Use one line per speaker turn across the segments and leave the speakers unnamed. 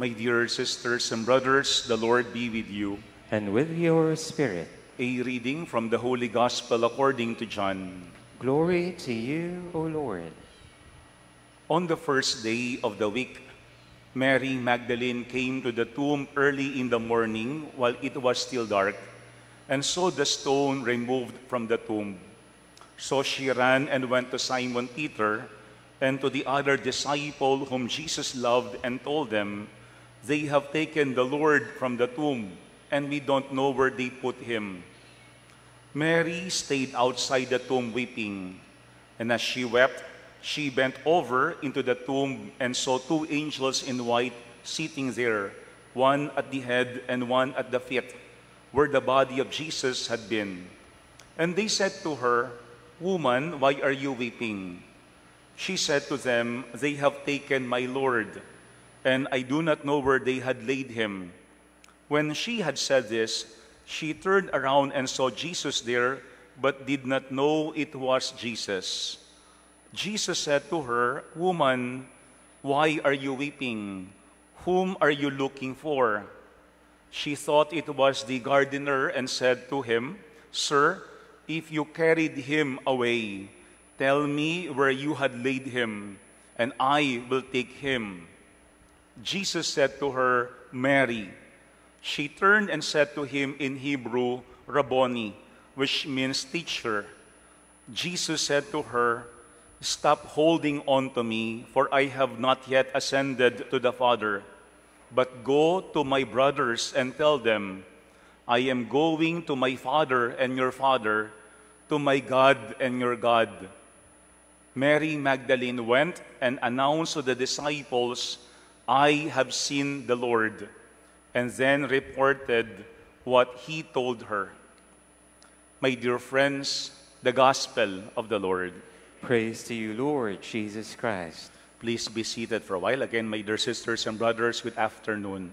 My dear sisters and brothers, the Lord be with you.
And with your spirit.
A reading from the Holy Gospel according to John.
Glory to you, O Lord.
On the first day of the week, Mary Magdalene came to the tomb early in the morning while it was still dark, and saw the stone removed from the tomb. So she ran and went to Simon Peter and to the other disciple whom Jesus loved and told them, "They have taken the Lord from the tomb, and we don't know where they put him." Mary stayed outside the tomb weeping, and as she wept, she bent over into the tomb and saw two angels in white sitting there, one at the head and one at the feet, where the body of Jesus had been. And they said to her, "Woman, why are you weeping?" She said to them, "They have taken my Lord, and I do not know where they had laid him." When she had said this, she turned around and saw Jesus there, but did not know it was Jesus. Jesus said to her, "Woman, why are you weeping? Whom are you looking for?" She thought it was the gardener and said to him, "Sir, if you carried him away, tell me where you had laid him, and I will take him." Jesus said to her, "Mary." She turned and said to him in Hebrew, "Rabboni," which means teacher. Jesus said to her, "Stop holding on to me, for I have not yet ascended to the Father. But go to my brothers and tell them, I am going to my Father and your Father, to my God and your God." Mary Magdalene went and announced to the disciples, "I have seen the Lord," and then reported what he told her. My dear friends, the Gospel of the Lord.
Praise to you, Lord Jesus Christ.
Please be seated for a while. Again, my dear sisters and brothers, good afternoon.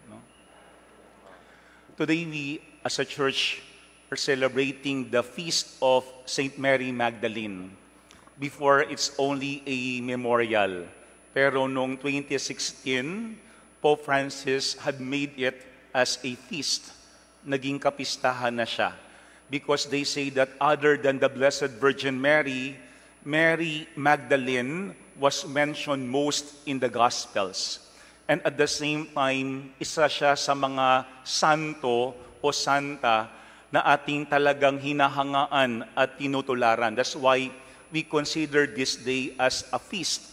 Today we, as a church, are celebrating the feast of Saint Mary Magdalene. Before, it's only a memorial. Pero noong 2016, Pope Francis had made it as a feast. Naging kapistahan na siya. Because they say that other than the Blessed Virgin Mary, Mary Magdalene was mentioned most in the Gospels. And at the same time, isa siya sa mga santo o santa na ating talagang hinahangaan at tinutularan. That's why we consider this day as a feast.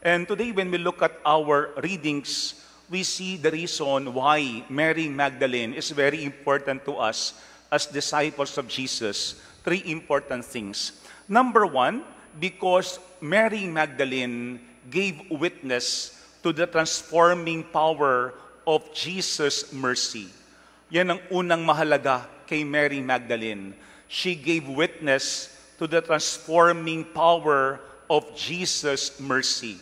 And today when we look at our readings, we see the reason why Mary Magdalene is very important to us as disciples of Jesus. Three important things. Number one, because Mary Magdalene gave witness to the transforming power of Jesus' mercy. Yan ang unang mahalaga kay Mary Magdalene. She gave witness to the transforming power of Jesus' mercy.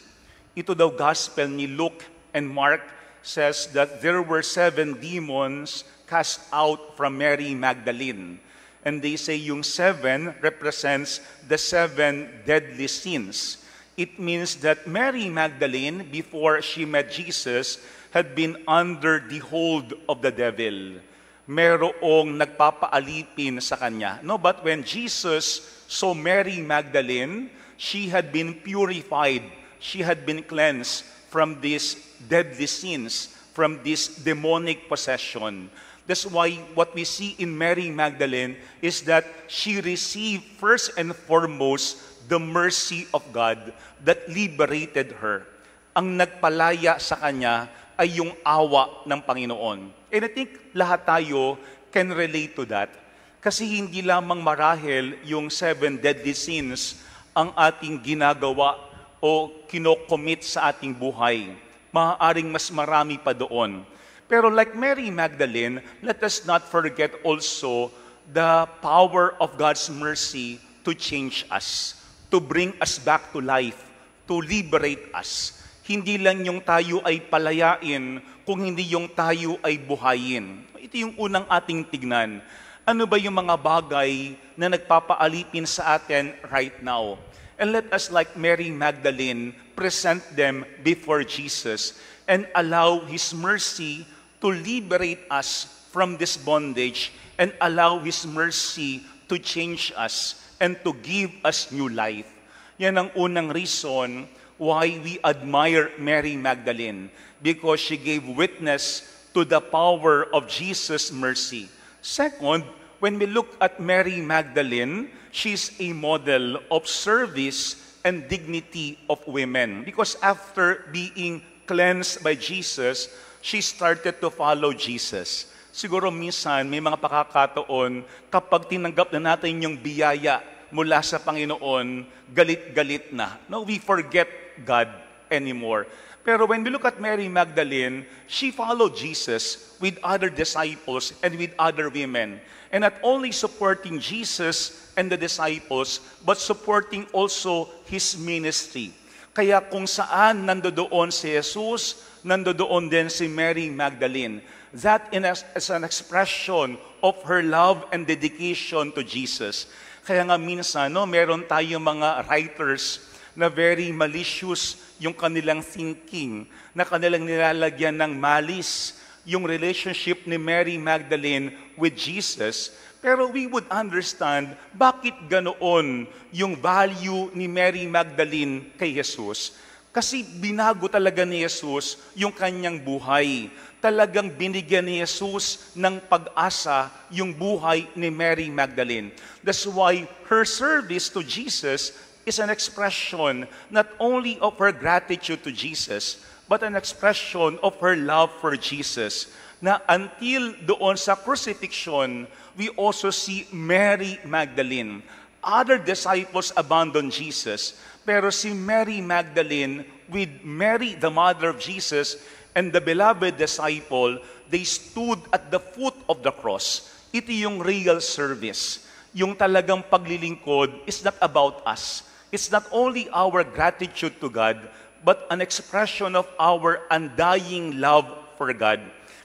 Ito daw gospel ni Luke and Mark says that there were 7 demons cast out from Mary Magdalene. And they say yung 7 represents the 7 deadly sins. It means that Mary Magdalene, before she met Jesus, had been under the hold of the devil. Merong nagpapaalipin sa kanya. No, but when Jesus saw Mary Magdalene, she had been purified. She had been cleansed from these deadly sins, from this demonic possession. That's why what we see in Mary Magdalene is that she received first and foremost the mercy of God that liberated her. Ang nagpalaya sa kanya ay yung awa ng Panginoon. And I think lahat tayo can relate to that. Kasi hindi lamang marahil yung 7 deadly sins ang ating ginagawa o kinocommit sa ating buhay. Maaaring mas marami pa doon. Pero like Mary Magdalene, let us not forget also the power of God's mercy to change us, to bring us back to life, to liberate us. Hindi lang yung tayo ay palayain, kung hindi yung tayo ay buhayin. Ito yung unang ating tignan. Ano ba yung mga bagay na nagpapaalipin sa atin right now? And let us, like Mary Magdalene, present them before Jesus and allow His mercy to liberate us from this bondage and allow His mercy to change us and to give us new life. Yan ang unang reason why we admire Mary Magdalene, because she gave witness to the power of Jesus' mercy. Second, when we look at Mary Magdalene, she's a model of service and dignity of women. Because after being cleansed by Jesus, she started to follow Jesus. Siguro minsan may mga pakakataon kapag tinanggap na natin yung biyaya mula sa Panginoon, galit-galit na. No, we forget God anymore. Pero when we look at Mary Magdalene, she followed Jesus with other disciples and with other women. And not only supporting Jesus and the disciples, but supporting also His ministry. Kaya kung saan nandoon si Jesus, nandoon din si Mary Magdalene. That is an expression of her love and dedication to Jesus. Kaya nga minsan, meron tayong mga writers na very malicious yung kanilang thinking, na kanilang nilalagyan ng malice yung relationship ni Mary Magdalene with Jesus. Pero we would understand bakit ganoon yung value ni Mary Magdalene kay Jesus. Kasi binago talaga ni Jesus yung kanyang buhay. Talagang binigyan ni Jesus ng pag-asa yung buhay ni Mary Magdalene. That's why her service to Jesus is an expression not only of her gratitude to Jesus, but an expression of her love for Jesus. Na until doon sa crucifixion, we also see Mary Magdalene. Other disciples abandoned Jesus, pero si Mary Magdalene with Mary, the mother of Jesus, and the beloved disciple, they stood at the foot of the cross. Ito yung real service. Yung talagang paglilingkod is not about us. It's not only our gratitude to God, but an expression of our undying love for God.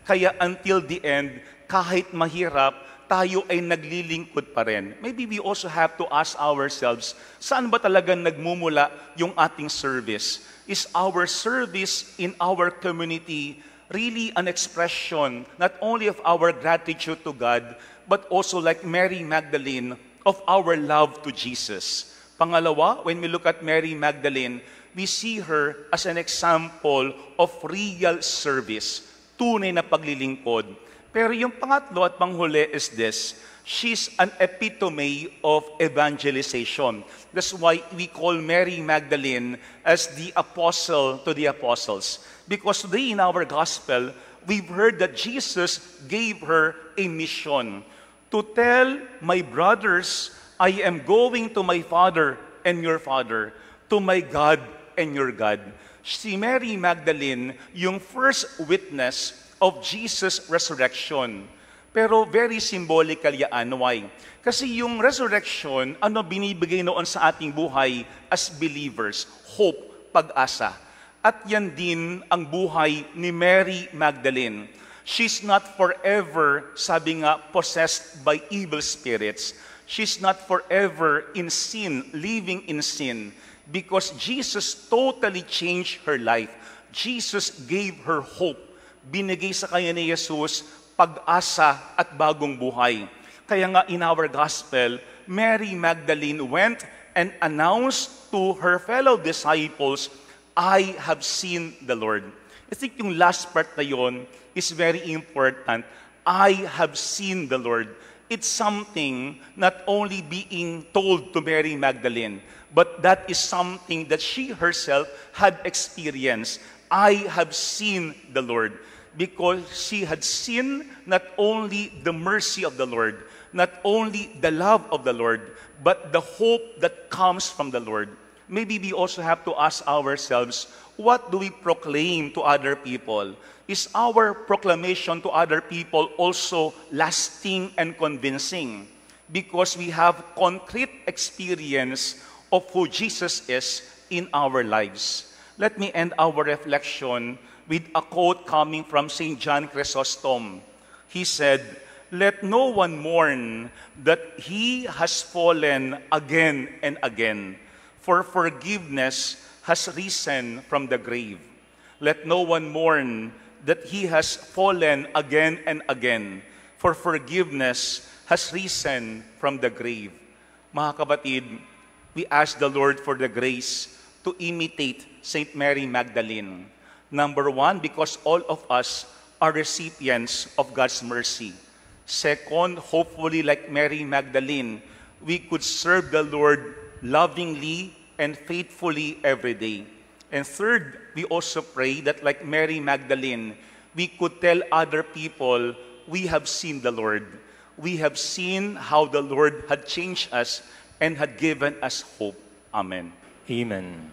Kaya until the end, kahit mahirap, tayo ay naglilingkod pa rin. Maybe we also have to ask ourselves, saan ba talagang nagmumula yung ating service? Is our service in our community really an expression not only of our gratitude to God, but also like Mary Magdalene, of our love to Jesus? Pangalawa, when we look at Mary Magdalene, we see her as an example of real service, tunay na paglilingkod. Pero yung pangatlo at panghuli is this: she's an epitome of evangelization. That's why we call Mary Magdalene as the apostle to the apostles. Because today in our gospel, we've heard that Jesus gave her a mission to tell my brothers, I am going to my Father and your Father, to my God and your God. Si Mary Magdalene, yung first witness of Jesus' resurrection. Pero very symbolical yan. Why? Kasi yung resurrection, ano binibigay noon sa ating buhay as believers? Hope, pag-asa. At yan din ang buhay ni Mary Magdalene. She's not forever, sabi nga, possessed by evil spirits. She's not forever in sin, living in sin. Because Jesus totally changed her life. Jesus gave her hope. Binigay sa kanya ni Jesus pag-asa at bagong buhay. Kaya nga in our gospel, Mary Magdalene went and announced to her fellow disciples, I have seen the Lord. I think yung last part na yon is very important. I have seen the Lord. It's something not only being told to Mary Magdalene, but that is something that she herself had experienced. I have seen the Lord. Because she had seen not only the mercy of the Lord, not only the love of the Lord, but the hope that comes from the Lord. Maybe we also have to ask ourselves, what do we proclaim to other people? Is our proclamation to other people also lasting and convincing? Because we have concrete experience of who Jesus is in our lives. Let me end our reflection with a quote coming from St. John Chrysostom. He said, let no one mourn that he has fallen again and again, for forgiveness has risen from the grave. Let no one mourn that he has fallen again and again, for forgiveness has risen from the grave. Mga kapatid, we ask the Lord for the grace to imitate Saint Mary Magdalene. Number one, because all of us are recipients of God's mercy. Second, hopefully like Mary Magdalene, we could serve the Lord lovingly and faithfully every day. And third, we also pray that like Mary Magdalene, we could tell other people, we have seen the Lord. We have seen how the Lord had changed us and had given us hope. Amen.
Amen.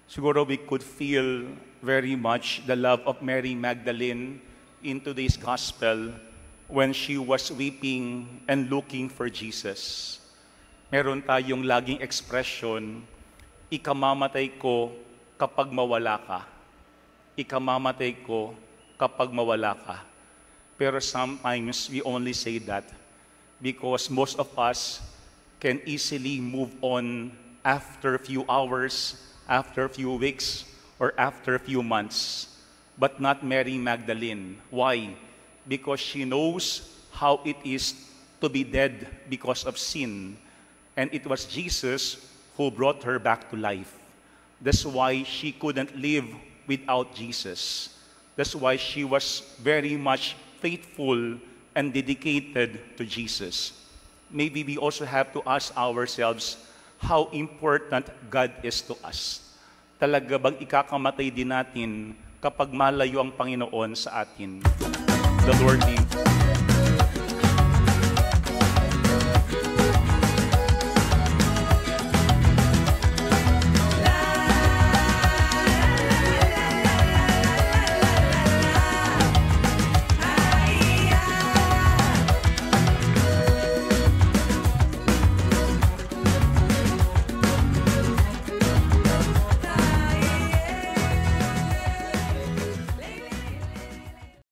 Siguro we could feel very much the love of Mary Magdalene in today's gospel when she was weeping and looking for Jesus. Meron tayong laging expression, ikamamatay ko kapag mawala ka. Ikamamatay ko kapag mawala ka. Pero sometimes we only say that because most of us can easily move on after a few hours, after a few weeks, or after a few months. But not Mary Magdalene. Why? Because she knows how it is to be dead because of sin. And it was Jesus who brought her back to life. That's why she couldn't live without Jesus. That's why she was very much faithful and dedicated to Jesus. Maybe we also have to ask ourselves how important God is to us. Talaga bang ikakamatay din natin kapag malayo ang Panginoon sa atin? The Lord be